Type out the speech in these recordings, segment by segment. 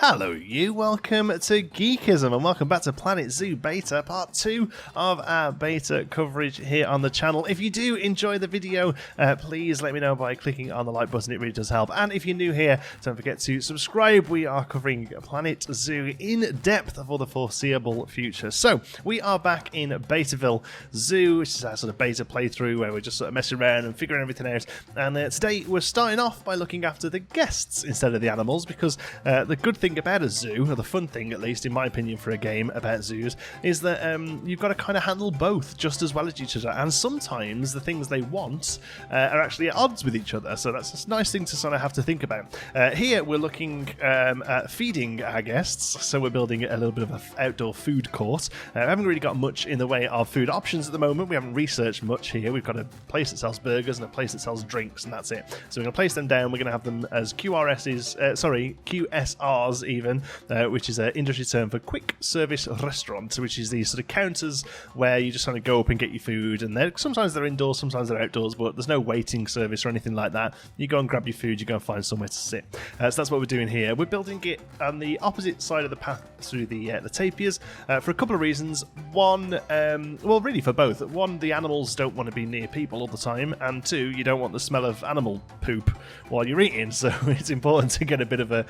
Hello you, welcome to Geekism and welcome back to Planet Zoo Beta, part 2 of our beta coverage here on the channel. If you do enjoy the video, please let me know by clicking on the like button, it really does help. And if you're new here, don't forget to subscribe. We are covering Planet Zoo in depth for the foreseeable future. So, we are back in Betaville Zoo, which is our sort of beta playthrough where we're just sort of messing around and figuring everything out. And today we're starting off by looking after the guests instead of the animals, because the good thing about a zoo, or the fun thing at least in my opinion for a game about zoos, is that you've got to kind of handle both just as well as each other, and sometimes the things they want are actually at odds with each other, so that's a nice thing to sort of have to think about. Here we're looking at feeding our guests, so we're building a little bit of an outdoor food court. We haven't really got much in the way of food options at the moment. We haven't researched much here. We've got a place that sells burgers and a place that sells drinks, and that's it. So we're going to place them down. We're going to have them as QSRs even, which is an industry term for quick service restaurant, which is these sort of counters where you just kind of go up and get your food, and sometimes they're indoors, sometimes they're outdoors, but there's no waiting service or anything like that. You go and grab your food, you go and find somewhere to sit. So that's what we're doing here. We're building it on the opposite side of the path through the tapirs for a couple of reasons. One, well, really for both. One, the animals don't want to be near people all the time, and two, you don't want the smell of animal poop while you're eating, so it's important to get a bit of a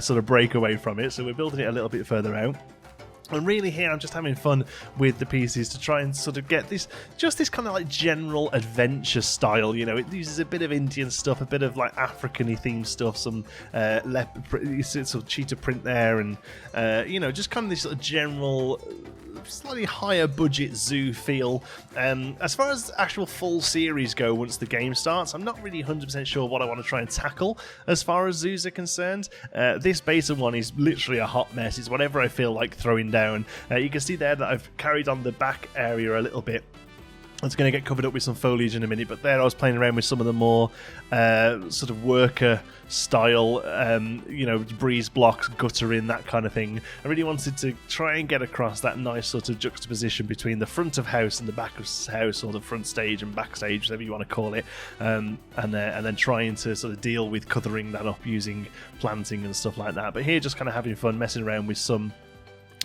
sort of break away from it, so we're building it a little bit further out. And really here I'm just having fun with the pieces to try and sort of get this kind of like general adventure style, you know. It uses a bit of Indian stuff, a bit of like African-y themed stuff, some sort of cheetah print there, and you know, just kind of this sort of general slightly higher budget zoo feel. As far as actual full series go, once the game starts, I'm not really 100% sure what I want to try and tackle as far as zoos are concerned. This beta one is literally a hot mess. It's whatever I feel like throwing down. You can see there that I've carried on the back area a little bit. It's going to get covered up with some foliage in a minute, but there I was playing around with some of the more sort of worker style, you know, breeze blocks, guttering, that kind of thing. I really wanted to try and get across that nice sort of juxtaposition between the front of house and the back of house, or the front stage and backstage, whatever you want to call it, and then trying to sort of deal with cothering that up using planting and stuff like that. But here, just kind of having fun, messing around with some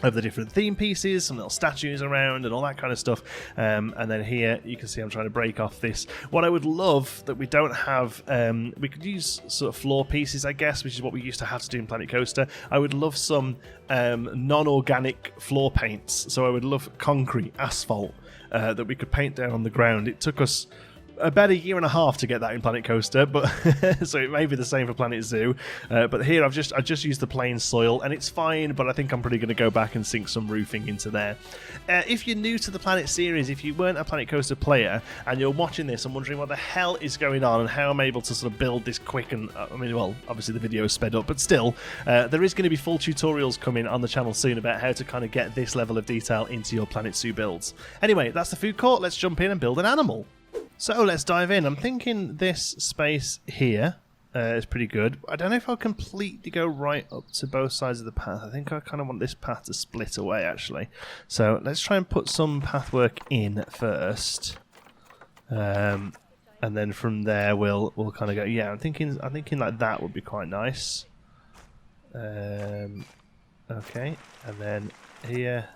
of the different theme pieces, some little statues around and all that kind of stuff. And then here you can see I'm trying to break off this. What I would love that we don't have, we could use sort of floor pieces, I guess, which is what we used to have to do in Planet Coaster. I would love some non-organic floor paints. So I would love concrete, asphalt, that we could paint down on the ground. It took us about a year and a half to get that in Planet Coaster, but so it may be the same for Planet Zoo. But here I've just used the plain soil, and it's fine. But I think I'm probably going to go back and sink some roofing into there. If you're new to the Planet series, if you weren't a Planet Coaster player and you're watching this and wondering what the hell is going on and how I'm able to sort of build this quick, and I mean, well, obviously the video is sped up, but still, there is going to be full tutorials coming on the channel soon about how to kind of get this level of detail into your Planet Zoo builds. Anyway, that's the food court. Let's jump in and build an animal. So let's dive in. I'm thinking this space here is pretty good. I don't know if I'll completely go right up to both sides of the path. I think I kind of want this path to split away, actually. So let's try and put some pathwork in first, and then from there we'll kind of go. Yeah, I'm thinking like that would be quite nice. Okay, and then here.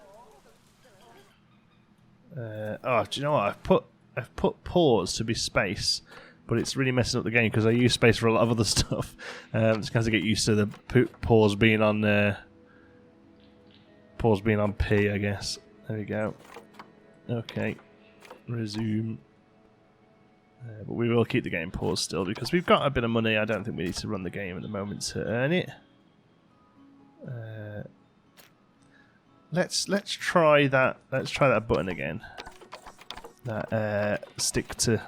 Oh, do you know what I've put pause to be space, but it's really messing up the game because I use space for a lot of other stuff. Just have to get used to the pause being on P, I guess. There we go. Okay, resume. But we will keep the game paused still because we've got a bit of money. I don't think we need to run the game at the moment to earn it. Let's try that. Let's try that button again. That stick to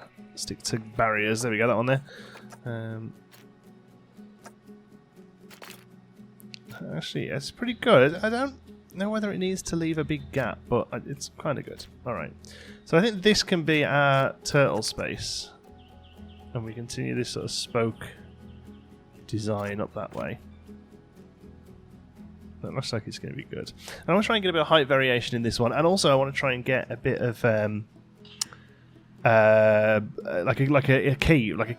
barriers. There we go. That one there. Actually, it's pretty good. I don't know whether it needs to leave a big gap, but it's kind of good. All right. So I think this can be our turtle space, and we continue this sort of spoke design up that way. That looks like it's going to be good. And I want to try and get a bit of height variation in this one, and also I want to try and get a bit of a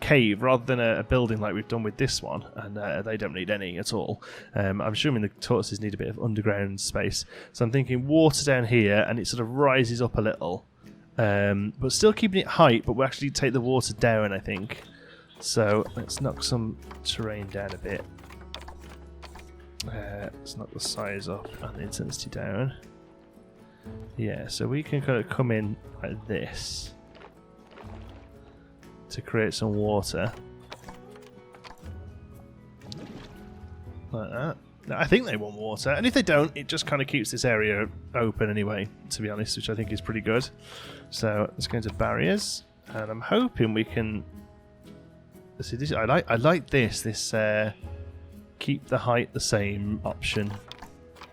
cave rather than a building like we've done with this one, and they don't need any at all. I'm assuming the tortoises need a bit of underground space, so I'm thinking water down here, and it sort of rises up a little, but still keeping it height, but we'll actually take the water down, I think. So let's knock some terrain down a bit. Let's knock the size up and the intensity down. Yeah, so we can kind of come in like this to create some water. Like that. Now, I think they want water, and if they don't, it just kind of keeps this area open anyway, to be honest, which I think is pretty good. So let's go into barriers, and I'm hoping we can... See, this, I like this keep the height the same option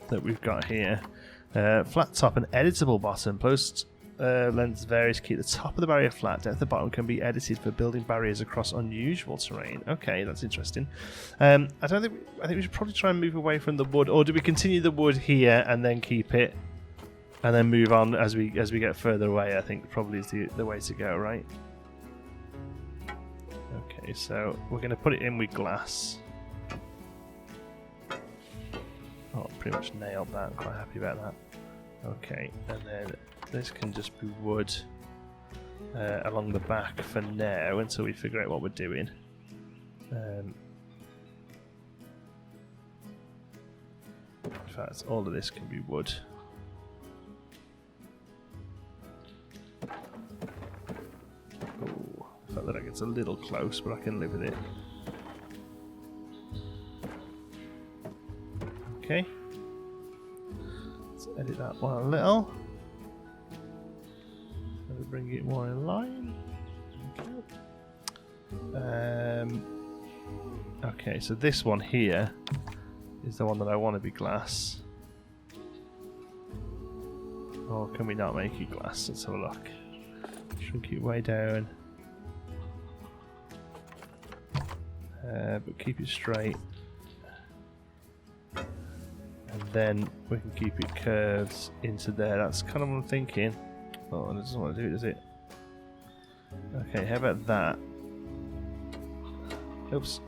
that we've got here. Flat top and editable bottom. Post length varies. Keep the top of the barrier flat. Depth of the bottom can be edited for building barriers across unusual terrain. Okay, that's interesting. I think we should probably try and move away from the wood, or do we continue the wood here and then keep it, and then move on as we get further away? I think probably is the way to go, right? Okay, so we're going to put it in with glass. Oh, pretty much nailed that. I'm quite happy about that. Okay, and then this can just be wood along the back for now until we figure out what we're doing. In fact, all of this can be wood. Oh, I felt that it's a little close, but I can live with it. Okay, let's edit that one a little. Maybe bring it more in line. Okay, so this one here is the one that I want to be glass. Or can we not make it glass? Let's have a look. Shrink it way down. But keep it straight. And then we can keep it curved into there. That's kind of what I'm thinking. Oh, and it doesn't want to do it, does it? Okay, how about that? Oops.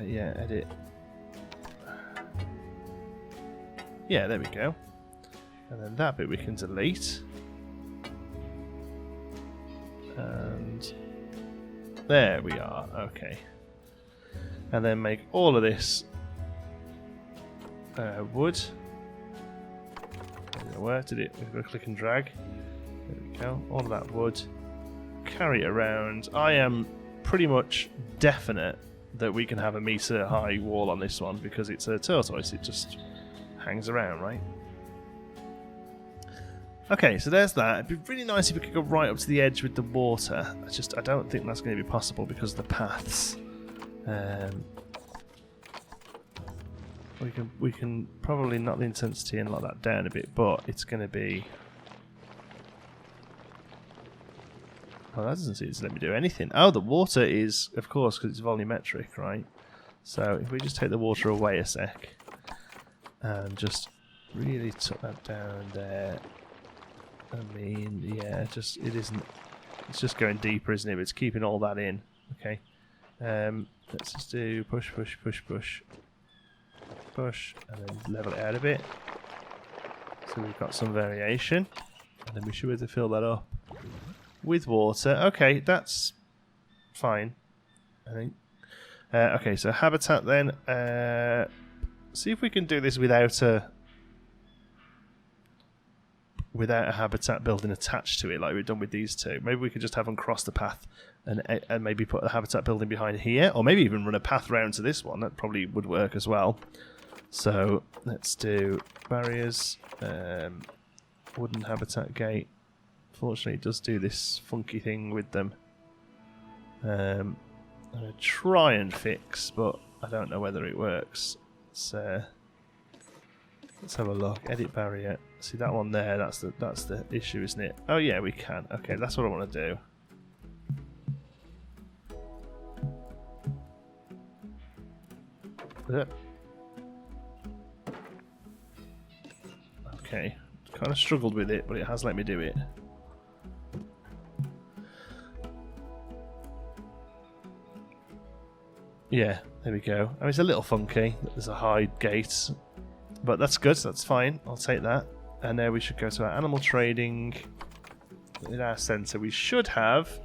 Yeah, edit. Yeah, there we go. And then that bit we can delete. And there we are, okay. And then make all of this wood. Where did it? We've got to click and drag. There we go. All of that wood. Carry it around. I am pretty much definite that we can have a metre high wall on this one because it's a tortoise. It just hangs around, right? Okay, so there's that. It'd be really nice if we could go right up to the edge with the water. I don't think that's going to be possible because of the paths. We can probably knock the intensity and lock that down a bit, but it's going to be... Oh, that doesn't seem to let me do anything. Oh, the water is, of course, because it's volumetric, right? So if we just take the water away a sec and just really tuck that down there. I mean, yeah, it isn't. It's just going deeper, isn't it? But it's keeping all that in. Okay. Let's just do push, push, push, push, push, and then level it out a bit. So we've got some variation, and then we should be able to fill that up with water. Okay, that's fine, I think. Okay, so habitat then. See if we can do this without a habitat building attached to it like we've done with these two. Maybe we could just have them cross the path and maybe put a habitat building behind here, or maybe even run a path round to this one. That probably would work as well. So let's do barriers, wooden habitat gate. Fortunately, it does do this funky thing with them. I'm going to try and fix, but I don't know whether it works. Let's have a look. Edit barrier. See that one there? That's the issue, isn't it? Oh yeah, we can. Okay, that's what I want to do. Okay. Kind of struggled with it, but it has let me do it. Yeah, there we go. I mean, it's a little funky. There's a high gate. But that's good. That's fine. I'll take that. And now we should go to our animal trading. In our centre, we should have...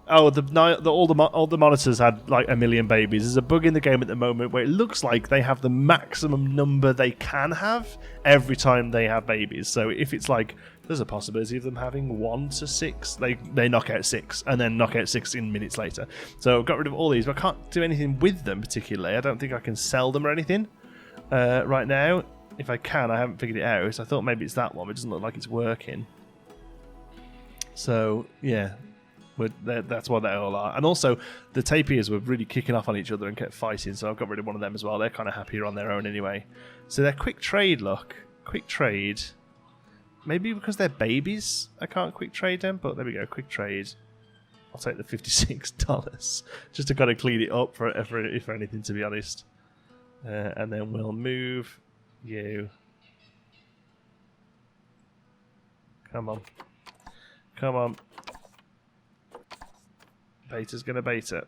all the monitors had like 1 million babies. There's a bug in the game at the moment where it looks like they have the maximum number they can have every time they have babies. So if it's like there's a possibility of them having 1 to 6, they knock out 6 and then knock out 16 minutes later. So I've got rid of all these, but I can't do anything with them particularly. I don't think I can sell them or anything right now. If I can, I haven't figured it out. I thought maybe it's that one, but it doesn't look like it's working. So yeah. That's what they all are. And also, the tapirs were really kicking off on each other and kept fighting, so I've got rid of one of them as well. They're kind of happier on their own anyway. So they're quick trade, look. Quick trade. Maybe because they're babies, I can't quick trade them, but there we go, quick trade. I'll take the $56. Just to kind of clean it up for if anything, to be honest. And then we'll move you. Come on. Come on. Beta's going to beta.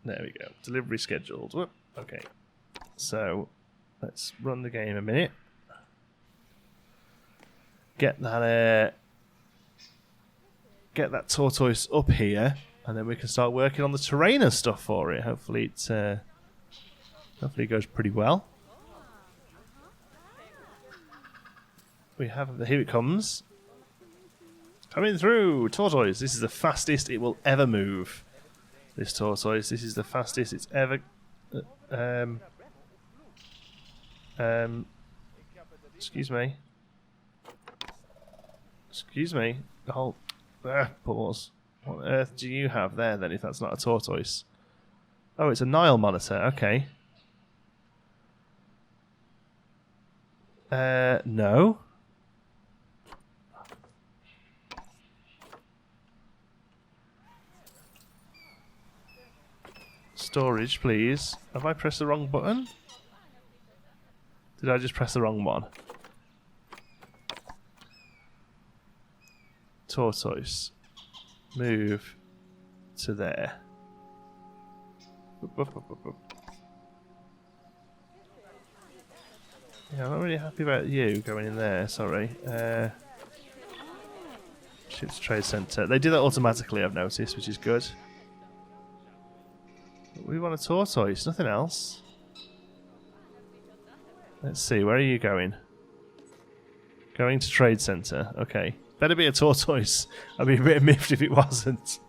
There we go. Delivery scheduled. Whoop. Okay. So, let's run the game a minute. Get that tortoise up here, and then we can start working on the terrain and stuff for it. Hopefully it goes pretty well. We have... Here it comes. Coming through! Tortoise! This is the fastest it will ever move. This tortoise. This is the fastest it's ever... excuse me. Excuse me. The whole... pause. What on earth do you have there then, if that's not a tortoise? Oh, it's a Nile monitor. Okay. No. Storage, please. Have I pressed the wrong button? Did I just press the wrong one? Tortoise. Move to there. Yeah, I'm not really happy about you going in there, sorry. Ships Trade Centre. They do that automatically, I've noticed, which is good. We want a tortoise, nothing else. Let's see, where are you going? Going to Trade Centre, okay. Better be a tortoise. I'd be a bit miffed if it wasn't.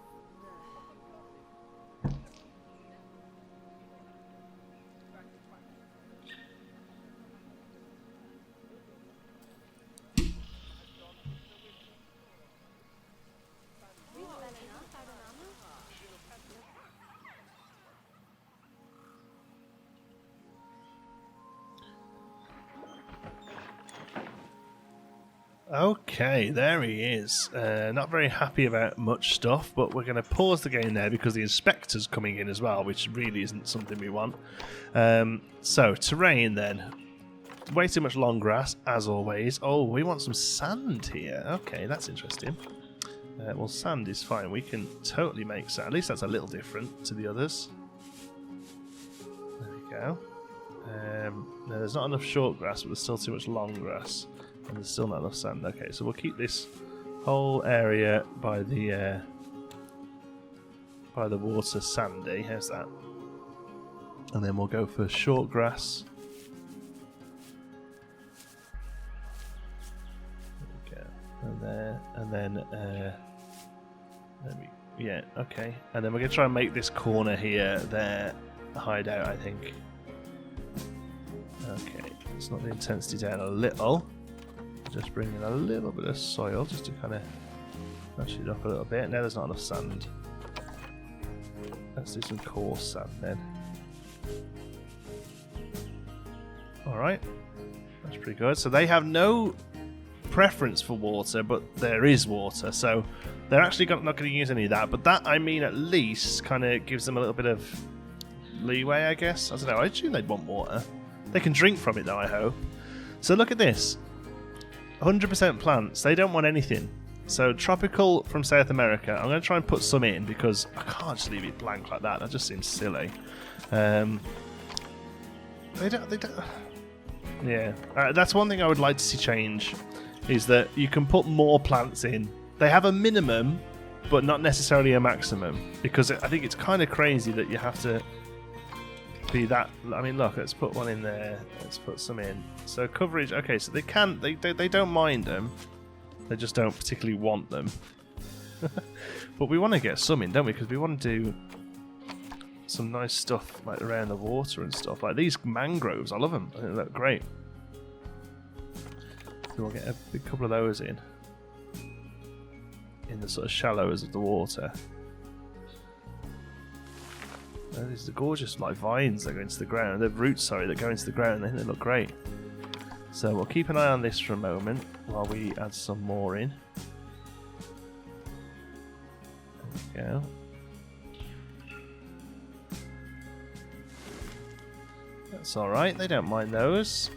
Okay, there he is. Not very happy about much stuff, but we're going to pause the game there because the inspector's coming in as well, which really isn't something we want. So, terrain then. Way too much long grass, as always. Oh, we want some sand here. Okay, that's interesting. Well, sand is fine. We can totally make sand. At least that's a little different to the others. There we go. No, there's not enough short grass, but there's still too much long grass. And there's still not enough sand. Okay, so we'll keep this whole area by the water sandy. How's that? And then we'll go for short grass. There we go. And there, and then yeah, okay. And then we're gonna try and make this corner here their hideout, I think. Okay, let's knock the intensity down a little. Just bring in a little bit of soil just to kind of match it up a little bit. Now there's not enough sand. Let's do some coarse sand then. Alright, that's pretty good. So they have no preference for water, but there is water. So they're actually not going to use any of that. But that, I mean, at least kind of gives them a little bit of leeway, I guess. I don't know, I assume they'd want water. They can drink from it though, I hope. So look at this. 100% plants. They don't want anything. So tropical from South America. I'm going to try and put some in because I can't just leave it blank like that. That just seems silly. They don't. Yeah, that's one thing I would like to see change. Is that you can put more plants in. They have a minimum, but not necessarily a maximum. Because I think it's kind of crazy that you have to be that. I mean, look. Let's put one in there. Let's put some in. So coverage. Okay, so they can. They don't mind them. They just don't particularly want them. But we want to get some in, don't we? Because we want to do some nice stuff like around the water and stuff. Like these mangroves, I love them. I think they look great. So we'll get a big couple of those in the sort of shallows of the water. These are gorgeous like vines that go into the ground. The roots, sorry, that go into the ground. I think they look great. So we'll keep an eye on this for a moment while we add some more in. There we go. That's alright, they don't mind those.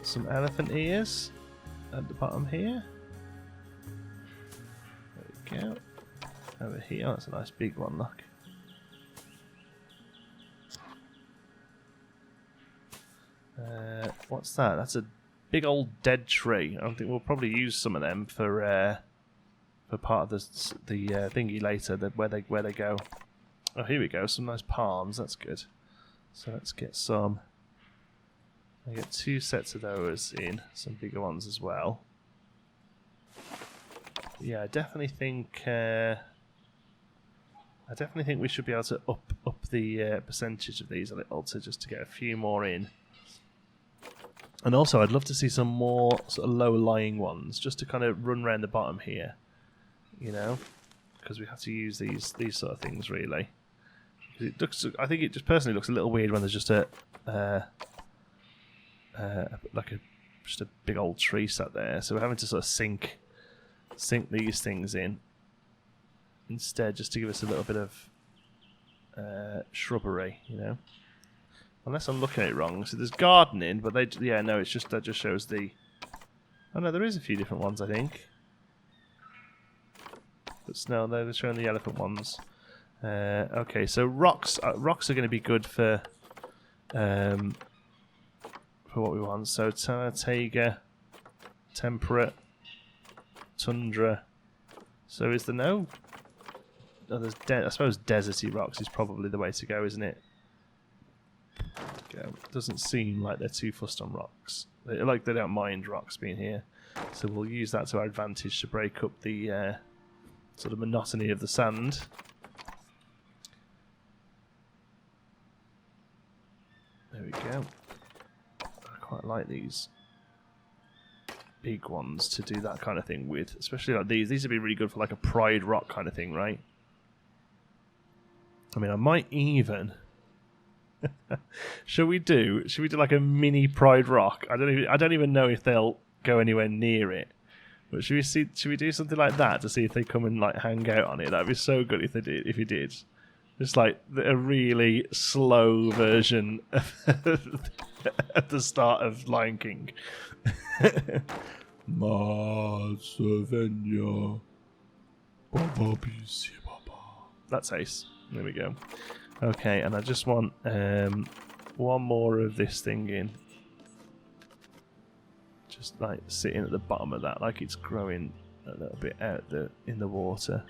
Some elephant ears at the bottom here. There we go. Over here, that's a nice big one, look. What's that? That's a big old dead tree. I think we'll probably use some of them for part of the thingy later. Where they go. Oh, here we go. Some nice palms. That's good. So let's get some. I get 2 sets of those in. Some bigger ones as well. Yeah, I definitely think. I definitely think we should be able to up the percentage of these a little just to get a few more in. And also, I'd love to see some more sort of low-lying ones, just to kind of run around the bottom here, you know, because we have to use these sort of things really. It looks, I think it just personally looks a little weird when there's just just a big old tree sat there. So we're having to sort of sink these things in instead, just to give us a little bit of shrubbery, you know. Unless I'm looking at it wrong. So there's gardening, but that just shows the. Oh no, there is a few different ones, I think. But no, they're showing the elephant ones. Okay, so rocks are going to be good for what we want. So taiga, temperate, tundra. So is there no? Oh, there's I suppose deserty rocks is probably the way to go, isn't it? Doesn't seem like they're too fussed on rocks. They don't mind rocks being here, so we'll use that to our advantage to break up the sort of monotony of the sand. There we go. I quite like these big ones to do that kind of thing with, especially like these. These would be really good for like a pride rock kind of thing, right? I mean, I might even. Should we do like a mini pride rock? I don't even know if they'll go anywhere near it. But should we do something like that to see if they come and like hang out on it? That'd be so good if they did. If you did, just like a really slow version at the start of Lion King. That's ace. There we go. Okay, and I just want one more of this thing in. Just like sitting at the bottom of that, like it's growing a little bit out in the water.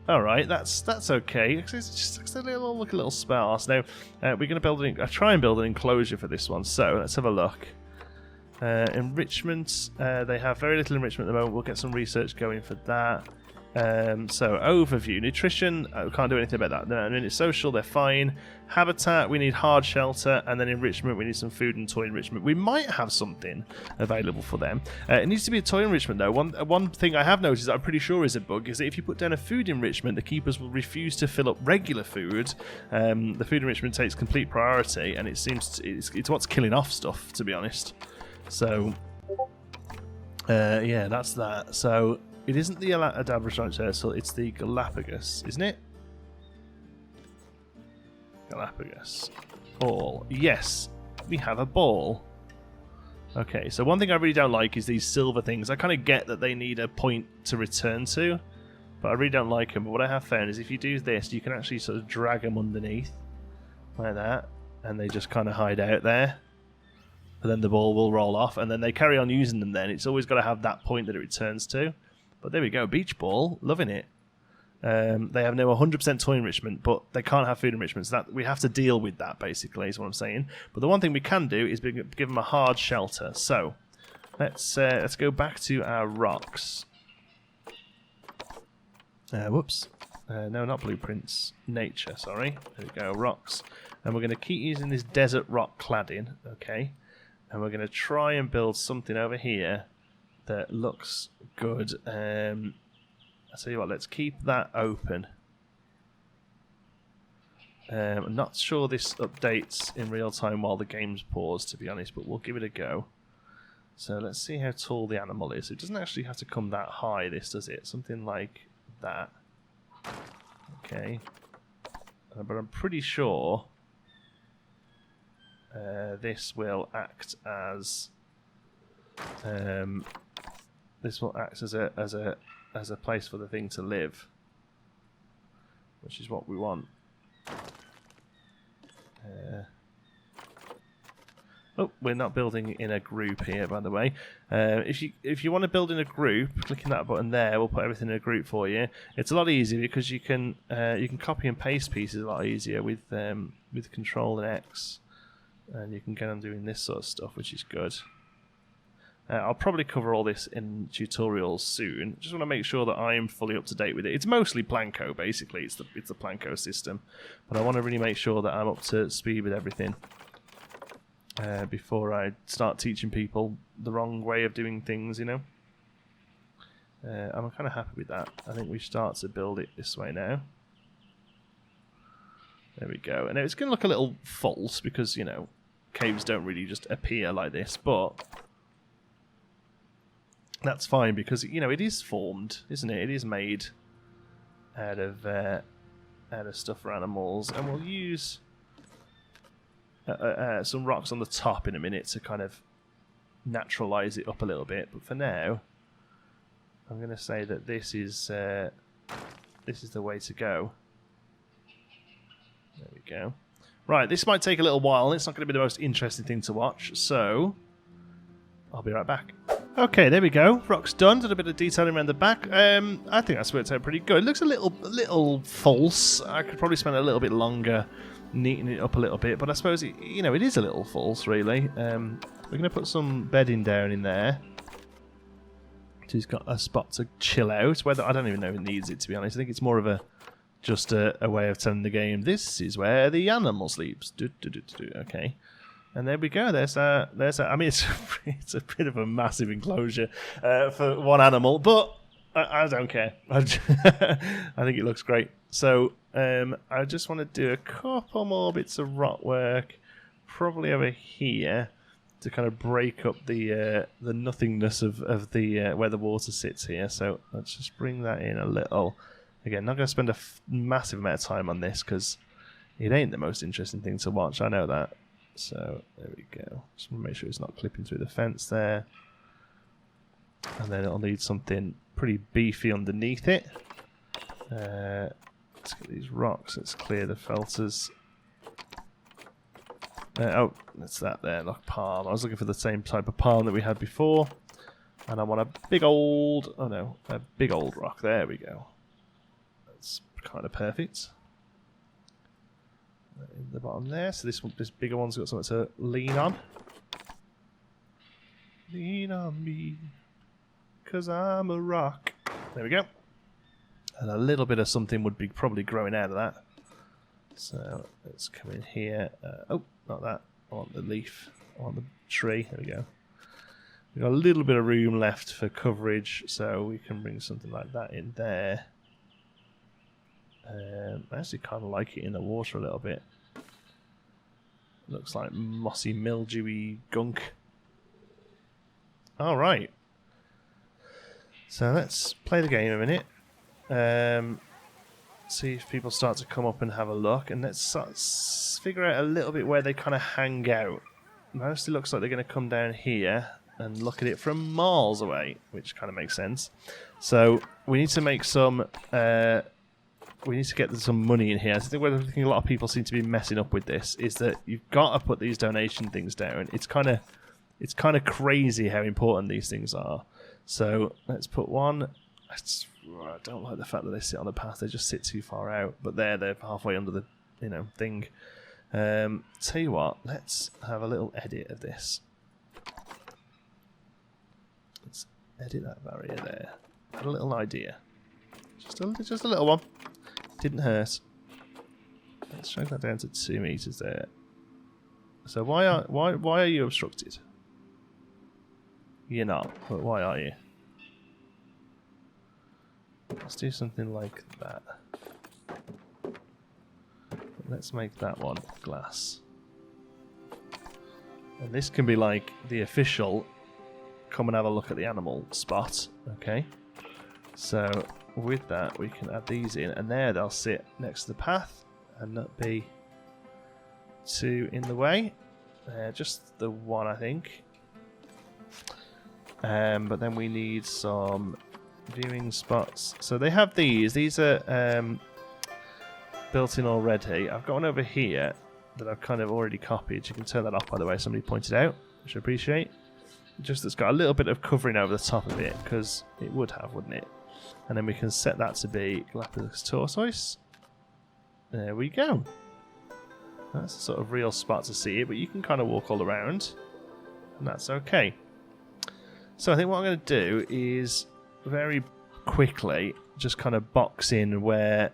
All right, that's okay. It's just a little sparse. Now we're going to try and build an enclosure for this one. So let's have a look. Enrichment. They have very little enrichment at the moment. We'll get some research going for that. So overview, nutrition, we can't do anything about that. No, I mean, it's social, they're fine. Habitat, we need hard shelter, and then enrichment, we need some food and toy enrichment. We might have something available for them. It needs to be a toy enrichment though. One thing I have noticed that I'm pretty sure is a bug is that if you put down a food enrichment, the keepers will refuse to fill up regular food. The food enrichment takes complete priority, and it seems it's what's killing off stuff, to be honest. So yeah, that's that. So it isn't the Galapagos Tortoise, it's the Galapagos, isn't it? Galapagos. Ball. Yes, we have a ball. Okay, so one thing I really don't like is these silver things. I kind of get that they need a point to return to, but I really don't like them. But what I have found is if you do this, you can actually sort of drag them underneath, like that, and they just kind of hide out there. And then the ball will roll off, and then they carry on using them then. It's always got to have that point that it returns to. But there we go, beach ball, loving it. They have no 100% toy enrichment, but they can't have food enrichment, so that we have to deal with that, basically, is what I'm saying. But the one thing we can do is give them a hard shelter. So, let's go back to our rocks. Whoops. No, not blueprints. Nature, sorry. There we go, rocks. And we're going to keep using this desert rock cladding, okay? And we're going to try and build something over here that looks good. I'll tell you what, let's keep that open. I'm not sure this updates in real time while the game's paused, to be honest, but we'll give it a go. So let's see how tall the animal is. It doesn't actually have to come that high, this, does it? Something like that. Okay. But I'm pretty sure this will act as a place for the thing to live, which is what we want. Oh, we're not building in a group here, by the way. If you want to build in a group, clicking that button there will put everything in a group for you. It's a lot easier because you can copy and paste pieces a lot easier with Control and X, and you can get on doing this sort of stuff, which is good. I'll probably cover all this in tutorials soon. Just want to make sure that I am fully up to date with it. It's mostly Planco, basically. It's the Planco system, but I want to really make sure that I'm up to speed with everything before I start teaching people the wrong way of doing things. You know, I'm kind of happy with that. I think we start to build it this way now. There we go. And it's going to look a little false because caves don't really just appear like this, but that's fine because it is formed, isn't it? It is made out of stuff for animals, and we'll use some rocks on the top in a minute to kind of naturalize it up a little bit. But for now, I'm going to say that this is the way to go. There we go. Right, this might take a little while. It's not going to be the most interesting thing to watch, so I'll be right back. Okay, there we go. Rock's done. Did a bit of detailing around the back. I think that's worked out pretty good. It looks a little false. I could probably spend a little bit longer neatening it up a little bit, but I suppose it is a little false, really. We're going to put some bedding down in there. So he's got a spot to chill out. Whether I don't even know if it needs it, to be honest. I think it's more of just a way of telling the game this is where the animal sleeps. Okay. And there we go. There's a. I mean, it's a bit of a massive enclosure for one animal, but I don't care. I think it looks great. So I just want to do a couple more bits of rock work, probably over here, to kind of break up the nothingness of the where the water sits here. So let's just bring that in a little. Again, not going to spend a massive amount of time on this because it ain't the most interesting thing to watch. I know that. So there we go. Just want to make sure it's not clipping through the fence there. And then it'll need something pretty beefy underneath it. Let's get these rocks. Let's clear the filters. Oh, that's that there. Like palm. I was looking for the same type of palm that we had before. And I want a big old... Oh no, a big old rock. There we go. That's kind of perfect. In the bottom there, so this bigger one's got something to lean on. Lean on me, 'cause I'm a rock. There we go. And a little bit of something would be probably growing out of that. So let's come in here. Oh, not that. I want the leaf. I want the tree. There we go. We've got a little bit of room left for coverage, so we can bring something like that in there. I actually kind of like it in the water a little bit. Looks like mossy, mildewy gunk. Alright. So let's play the game a minute. see if people start to come up and have a look, and let's figure out a little bit where they kind of hang out. Mostly looks like they're going to come down here and look at it from miles away, which kind of makes sense. So we need to make some. We need to get some money in here. I think what I think a lot of people seem to be messing up with this is that you've got to put these donation things down. It's kind of crazy how important these things are. So let's put one. I don't like the fact that they sit on the path. They just sit too far out. But they're halfway under the thing. Tell you what, let's have a little edit of this. Let's edit that barrier there. I had a little idea. Just a little one. Didn't hurt. Let's shrink that down to 2 meters there. So why are you obstructed? You're not, but why are you? Let's do something like that. Let's make that one glass. And this can be like the official come and have a look at the animal spot. Okay. So with that we can add these in, and there they'll sit next to the path and not be too in the way. Just the one, I think. But then we need some viewing spots. So they have these. These are built in already. I've got one over here that I've kind of already copied. You can turn that off, by the way. Somebody pointed out, which I appreciate. Just it's got a little bit of covering over the top of it, because it would have, wouldn't it? And then we can set that to be Galapagos Tortoise. There we go. That's a sort of real spot to see it, but you can kind of walk all around, and that's okay. So I think what I'm going to do is very quickly just kind of box in where...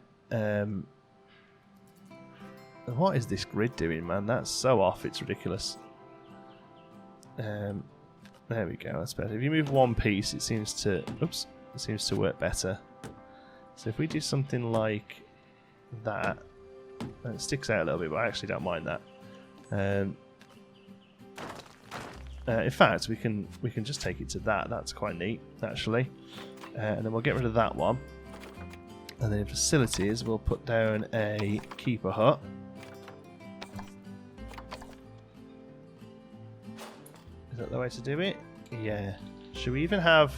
what is this grid doing, man? That's so off, it's ridiculous. There we go, that's better. If you move one piece, it seems to... Oops. It seems to work better. So if we do something like that... It sticks out a little bit, but I actually don't mind that. In fact, we can just take it to that. That's quite neat, actually. And then we'll get rid of that one. And then in facilities, we'll put down a keeper hut. Is that the way to do it? Yeah. Should we even have...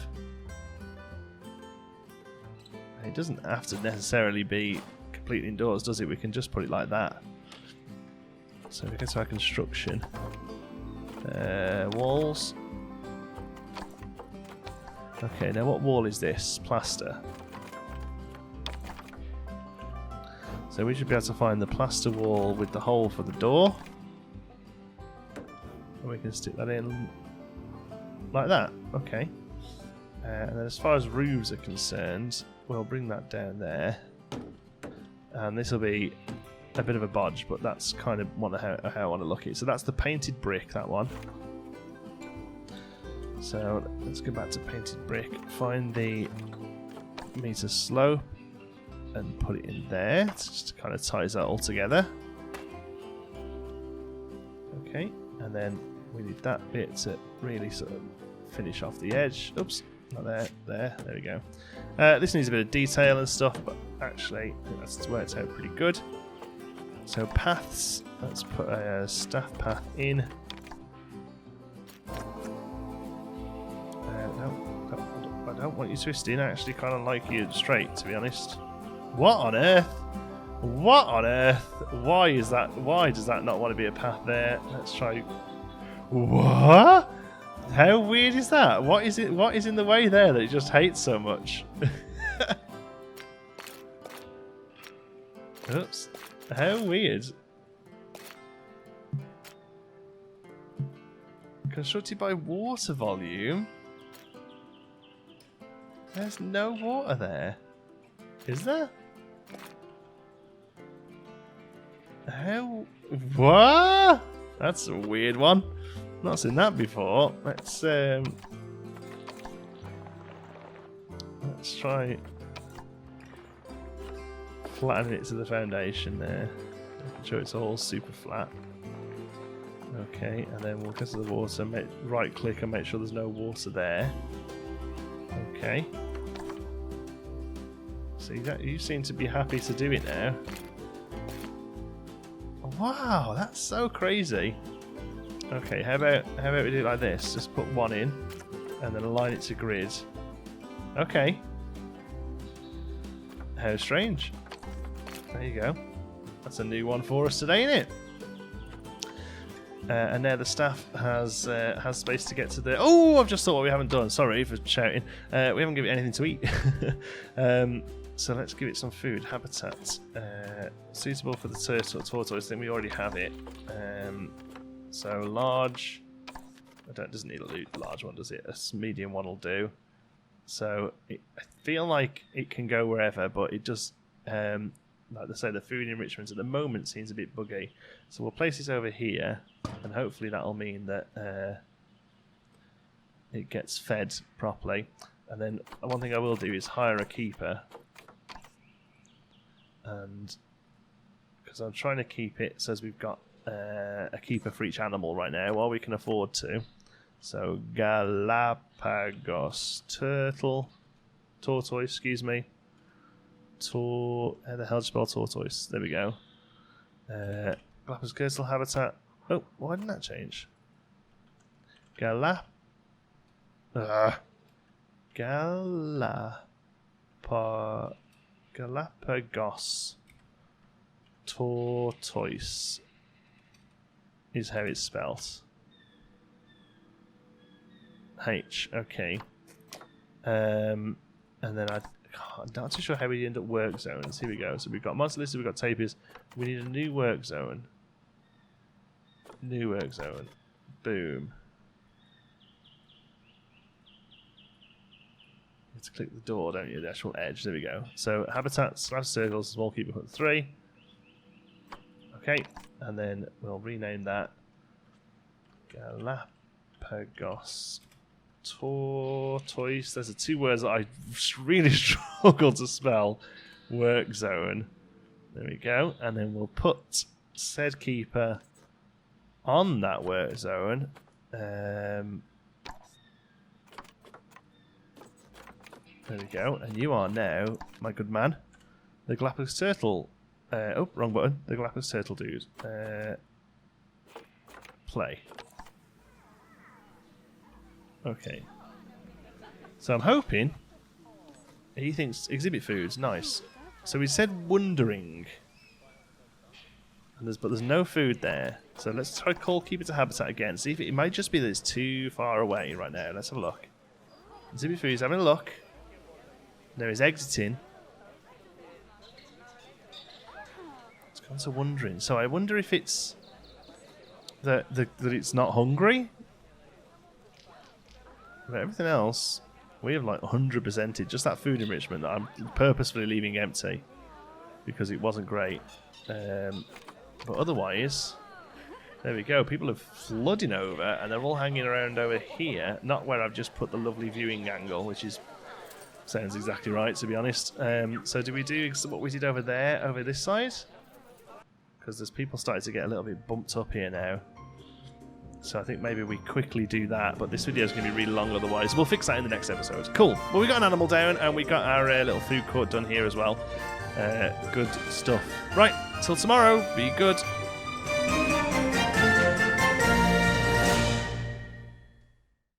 It doesn't have to necessarily be completely indoors, does it? We can just put it like that. So we get to our construction. Walls. Okay, now what wall is this? Plaster. So we should be able to find the plaster wall with the hole for the door. And we can stick that in like that. Okay. And then as far as roofs are concerned, we'll bring that down there. And this will be a bit of a bodge, but that's kind of how I want to look at it. So that's the painted brick, that one. So let's go back to painted brick, find the meter slope and put it in there. It just kind of ties that all together. Okay, and then we need that bit to really sort of finish off the edge. Oops, not there, there we go. This needs a bit of detail and stuff, but actually I think that's worked out pretty good. So paths, let's put a staff path in. No, I don't want you twisting. I actually kind of like you straight, to be honest. What on earth? What on earth? Why is that? Why does that not want to be a path there? Let's try. What? How weird is that? What is it? What is in the way there that it just hates so much? Oops. How weird. Constructed by water volume. There's no water there. Is there? How? What? That's a weird one. Not seen that before. Let's try flattening it to the foundation there. Making sure it's all super flat. Okay, and then we'll get to the water, right click and make sure there's no water there. Okay. So you seem to be happy to do it now. Wow, that's so crazy. Okay, how about we do it like this? Just put one in, and then align it to grid. Okay. How strange. There you go. That's a new one for us today, isn't it? And now the staff has space to get to the... Oh, I've just thought what we haven't done. Sorry for shouting. We haven't given it anything to eat. So let's give it some food. Habitat. Suitable for the tortoise. I think we already have it. So large... It doesn't need a large one, does it? A medium one will do. So I feel like it can go wherever, but it just... like I say, the food enrichment at the moment seems a bit buggy. So we'll place this over here, and hopefully that'll mean that it gets fed properly. And then one thing I will do is hire a keeper. And because I'm trying to keep it, says we've got a keeper for each animal right now, while we can afford to. So Galapagos Tortoise, excuse me. How the hell do you spell tortoise? There we go. Galapagos coastal habitat. Oh, why didn't that change? Galapagos Tortoise is how it's spelt. H, okay. And then I'm not too sure how we end up work zones. Here we go. So we've got monster listed, we've got tapirs. We need a new work zone. New work zone. Boom. You have to click the door, don't you? The actual edge. There we go. So habitat / circles, small keeper put 3. Okay. And then we'll rename that Galapagos Tortoise. There's the two words that I really struggle to spell. Work zone. There we go. And then we'll put said keeper on that work zone. There we go. And you are now, my good man, the Galapagos turtle. Oh, wrong button. The Galapagos turtle dude. Play. Okay. So I'm hoping he thinks exhibit foods, nice. So we said wondering. And but there's no food there. So let's try call keep it to habitat again. See if it might just be that it's too far away right now. Let's have a look. Exhibit foods, having a look. There is exiting. It's gone to wondering. So I wonder if it's that it's not hungry. But everything else, we have like 100%ed. Just that food enrichment that I'm purposefully leaving empty because it wasn't great. But otherwise, there we go. People are flooding over, and they're all hanging around over here. Not where I've just put the lovely viewing angle, which sounds exactly right, to be honest. So do we do what we did over there, over this side? Because there's people starting to get a little bit bumped up here now. So I think maybe we quickly do that, but this video is going to be really long otherwise. We'll fix that in the next episode. Cool. Well, we got an animal down, and we got our little food court done here as well. Good stuff. Right, till tomorrow. Be good.